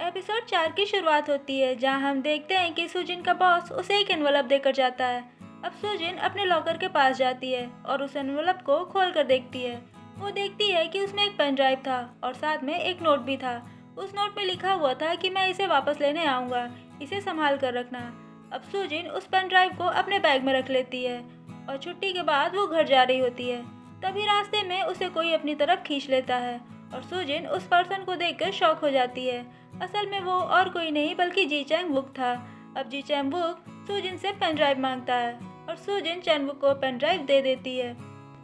Episode 4 की शुरुआत होती है जहां हम देखते हैं कि सुजिन का बॉस उसे एक एनवलप देकर जाता है। अब सुजिन अपने लॉकर के पास जाती है और उस एनवलप को खोल कर देखती है। वो देखती है कि उसमें एक पेन ड्राइव था और साथ में एक नोट भी था। उस नोट में लिखा हुआ था कि मैं इसे वापस लेने आऊँगा, इसे संभाल कर रखना। अब सुजिन उस पेन ड्राइव को अपने बैग में रख लेती है और छुट्टी के बाद वो घर जा रही होती है। तभी रास्ते में उसे कोई अपनी तरफ खींच लेता है और सुजिन उस पर्सन को देखकर शॉक हो जाती है। असल में वो और कोई नहीं बल्कि जी चैंग वुक था। अब जी चैंग वुक सुजिन से पेन ड्राइव मांगता है और सुजिन चैन वुक को पेन ड्राइव दे देती है।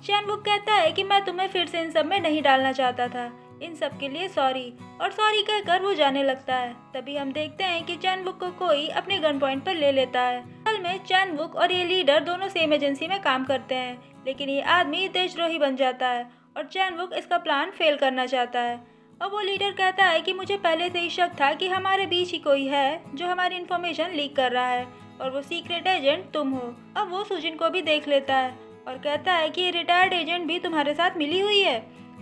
चैन वुक कहता है कि मैं तुम्हें फिर से इन सब में नहीं डालना चाहता था, इन सब के लिए सॉरी, और सॉरी कहकर वो जाने लगता है। तभी हम देखते हैं कि चैन वुक को कोई अपने गन पॉइंट पर ले लेता है। असल में चैन वुक और ये लीडर दोनों सेम एजेंसी में काम करते हैं, लेकिन ये आदमी देशद्रोही बन जाता है और चैन वुक इसका प्लान फेल करना चाहता है। अब वो लीडर कहता है कि मुझे पहले से ही शक था कि हमारे बीच ही कोई है जो हमारी इन्फॉर्मेशन लीक कर रहा है और वो सीक्रेट एजेंट तुम हो। अब वो सुजिन को भी देख लेता है और कहता है कि ये रिटायर्ड एजेंट भी तुम्हारे साथ मिली हुई है।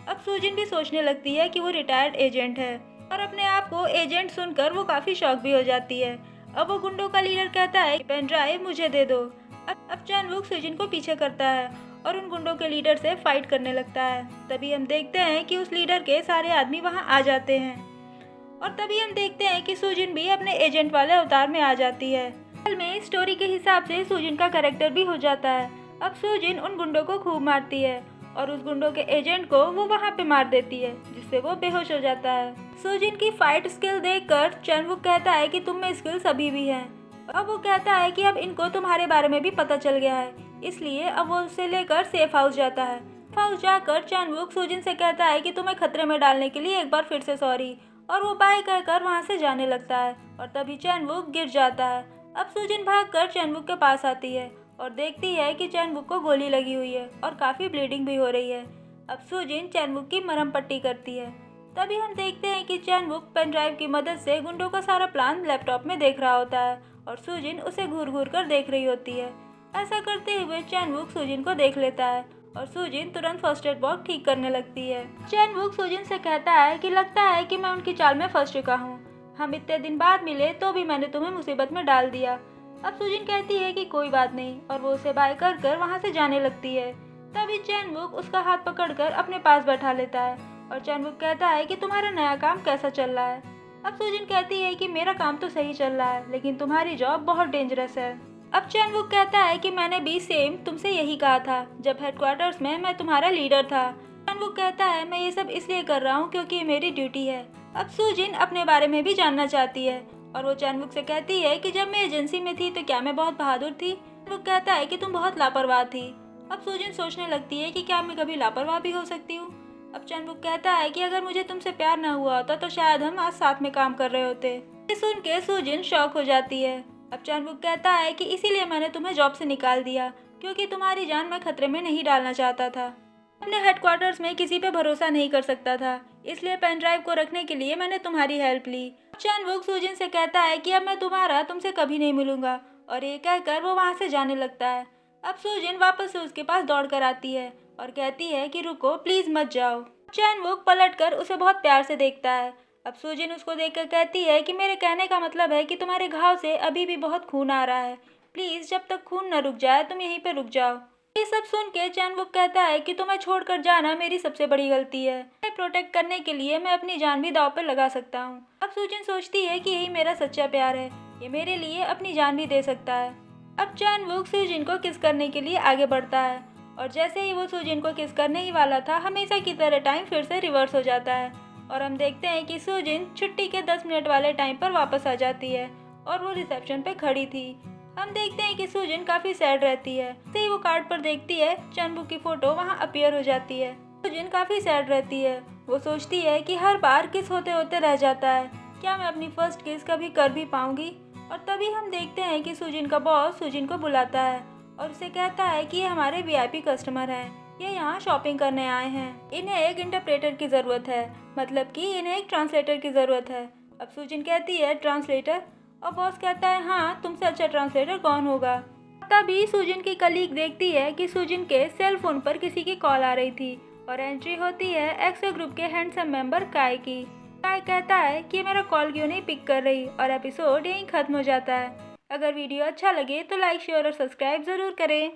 अब सुजिन भी सोचने लगती है कि वो रिटायर्ड एजेंट है और अपने आप को एजेंट सुनकर वो काफ़ी शॉक भी हो जाती है। अब वो गुंडों का लीडर कहता है पेन ड्राइव मुझे दे दो। अब चैन वुक सुजिन को पीछे करता है और उन गुंडों के लीडर से फाइट करने लगता है। तभी हम देखते हैं कि उस लीडर के सारे आदमी वहां आ जाते हैं और तभी हम देखते हैं कि सुजिन भी अपने एजेंट वाले अवतार में आ जाती है। असल में स्टोरी के हिसाब से सुजिन का कैरेक्टर भी हो जाता है। अब सुजिन उन गुंडों को खूब मारती है और उस गुंडों के एजेंट को वो वहाँ पे मार देती है, जिससे वो बेहोश हो जाता है। सुजिन की फाइट स्किल देखकर चैन वुक कहता है कि तुम में स्किल्स अभी भी हैं। अब वो कहता है कि अब इनको तुम्हारे बारे में भी पता चल गया है, इसलिए अब वो उसे लेकर सेफ हाउस जाता है। सेफ हाउस जाकर चैन वुक सुजिन से कहता है कि तुम्हें खतरे में डालने के लिए एक बार फिर से सॉरी, और वो बाय कहकर वहाँ से जाने लगता है और तभी चैन वुक गिर जाता है। अब सुजिन भागकर चैन वुक के पास आती है और देखती है कि चैन वुक को गोली लगी हुई है और काफ़ी ब्लीडिंग भी हो रही है। अब सुजिन चैन वुक की मरहम पट्टी करती है। तभी हम देखते हैं कि चैन वुक पेन ड्राइव की मदद से गुंडों का सारा प्लान लैपटॉप में देख रहा होता है और सुजिन उसे घूर घूर कर देख रही होती है। ऐसा करते हुए चैन वुक सुजिन को देख लेता है और सुजिन तुरंत फर्स्ट एड बॉक्स ठीक करने लगती है। चैन वुक सुजिन से कहता है कि लगता है कि मैं उनकी चाल में फंस चुका हूँ, हम इतने दिन बाद मिले तो भी मैंने तुम्हें मुसीबत में डाल दिया। अब सुजिन कहती है कि कोई बात नहीं और वो उसे बाय कर कर वहाँ से जाने लगती है। तभी चैन वुक उसका हाथ पकड़कर अपने पास बैठा लेता है और चैन वुक कहता है कि तुम्हारा नया काम कैसा चल रहा है। अब सुजिन कहती है कि मेरा काम तो सही चल रहा है, लेकिन तुम्हारी जॉब बहुत डेंजरस है। अब चैन वुक कहता है कि मैंने भी सेम तुमसे यही कहा था जब हेडक्वार्टर्स में मैं तुम्हारा लीडर था। चैन वुक कहता है मैं ये सब इसलिए कर रहा हूँ क्योंकि ये मेरी ड्यूटी है। अब सुजिन अपने बारे में भी जानना चाहती है और वो चैन वुक से कहती है कि जब मैं एजेंसी में थी तो क्या मैं बहुत बहादुर थी। चैन वुक कहता है कि तुम बहुत लापरवाह थी। अब सुजिन सोचने लगती है कि क्या मैं कभी लापरवाह भी हो सकती हूँ। अब चैन वुक कहता है कि अगर मुझे तुमसे प्यार ना हुआ होता तो शायद हम आज साथ में काम कर रहे होते। ये सुन के सुजिन शॉक हो जाती है। अब चैन वुक कहता है कि इसीलिए मैंने तुम्हें जॉब से निकाल दिया क्योंकि तुम्हारी जान मैं खतरे में नहीं डालना चाहता था। अपने हेडक्वार्टर्स में किसी पे भरोसा नहीं कर सकता था, इसलिए पेन ड्राइव को रखने के लिए मैंने तुम्हारी हेल्प ली। चैन वुक सुजिन से कहता है कि अब मैं तुम्हारा तुमसे कभी नहीं मिलूंगा और ये कहकर वो वहाँ से जाने लगता है। अब सुजिन वापस से उसके पास दौड़ कर आती है और कहती है कि रुको प्लीज मत जाओ। चैन वुक पलट कर उसे बहुत प्यार से देखता है। अब सुजिन उसको देखकर कहती है कि मेरे कहने का मतलब है कि तुम्हारे घाव से अभी भी बहुत खून आ रहा है, प्लीज जब तक खून न रुक जाए तुम यहीं पे रुक जाओ। ये सब सुन के चैन वुक कहता है कि तुम्हें छोड़कर जाना मेरी सबसे बड़ी गलती है, मैं प्रोटेक्ट करने के लिए मैं अपनी जान भी दांव पर लगा सकता हूँ। अब सुजिन सोचती है कि यही मेरा सच्चा प्यार है, ये मेरे लिए अपनी जान भी दे सकता है। अब चैन वुक सुजिन को किस करने के लिए आगे बढ़ता है और जैसे ही वो सुजिन को किस करने ही वाला था हमेशा की तरह टाइम फिर से रिवर्स हो जाता है और हम देखते हैं कि सुजिन छुट्टी के 10 मिनट वाले टाइम पर वापस आ जाती है और वो रिसेप्शन पे खड़ी थी। हम देखते हैं कि सुजिन काफ़ी सैड रहती है। जैसे ही वो कार्ड पर देखती है चैन वुक की फ़ोटो वहाँ अपीयर हो जाती है। सुजिन काफ़ी सैड रहती है, वो सोचती है कि हर बार किस होते होते रह जाता है, क्या मैं अपनी फर्स्ट किस कभी कर भी पाऊँगी। और तभी हम देखते हैं कि सुजिन का बॉस सुजिन को बुलाता है और उसे कहता है कि ये हमारे वीआईपी कस्टमर हैं, ये यहाँ शॉपिंग करने आए हैं, इन्हें एक इंटरप्रेटर की ज़रूरत है, मतलब कि इन्हें एक ट्रांसलेटर की ज़रूरत है। अब सुजिन कहती है ट्रांसलेटर, और बॉस कहता है हाँ तुमसे अच्छा ट्रांसलेटर कौन होगा। तभी सुजिन की कलीग देखती है कि सुजिन के सेल फोन पर किसी की कॉल आ रही थी और एंट्री होती है एक्सो ग्रुप के हैंडसम मेंबर काय की। काय कहता है कि मेरा कॉल क्यों नहीं पिक कर रही और एपिसोड यहीं ख़त्म हो जाता है। अगर वीडियो अच्छा लगे तो लाइक शेयर और सब्सक्राइब ज़रूर करें।